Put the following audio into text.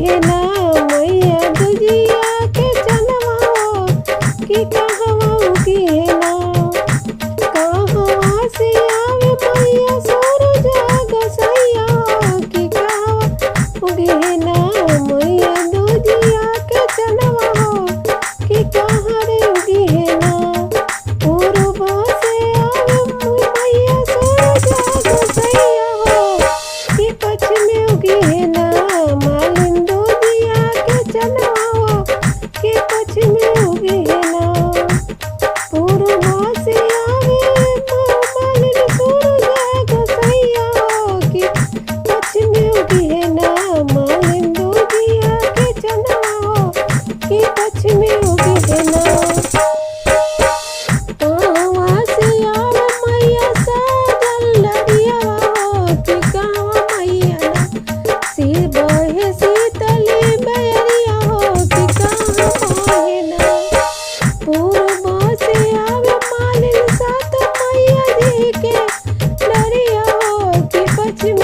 है ना मैया दुजिया के चनवा हो कि कहवा उगी है ना। कहवा से आवे मैया सूरज गोसैया हो कि कहवा उगी है ना मैया दुजिया के चनवा हो कि कहाँ रे उगी है ना। पूर्व से आवे मैया सूरज गोसैया हो कि पश्चिम उगी है ना मालिन दुजिया के चनवा हो कि पश्चिम उगी है ना। पूर्व से आवे मालिन सूरज गोसैया हो कि पश्चिम उगी है ना मालिन दुजिया के चनवा हो कि पश्चिम उगी है ना। कहवा से आवे मैया साजल लरिया हो कि कहवा मैया ना सिर बहे शीतली बैरिया हो कि कहवा है ना। पूर्व से आवे मालिन सात मैया जी के डरिया हो कि पश्चिम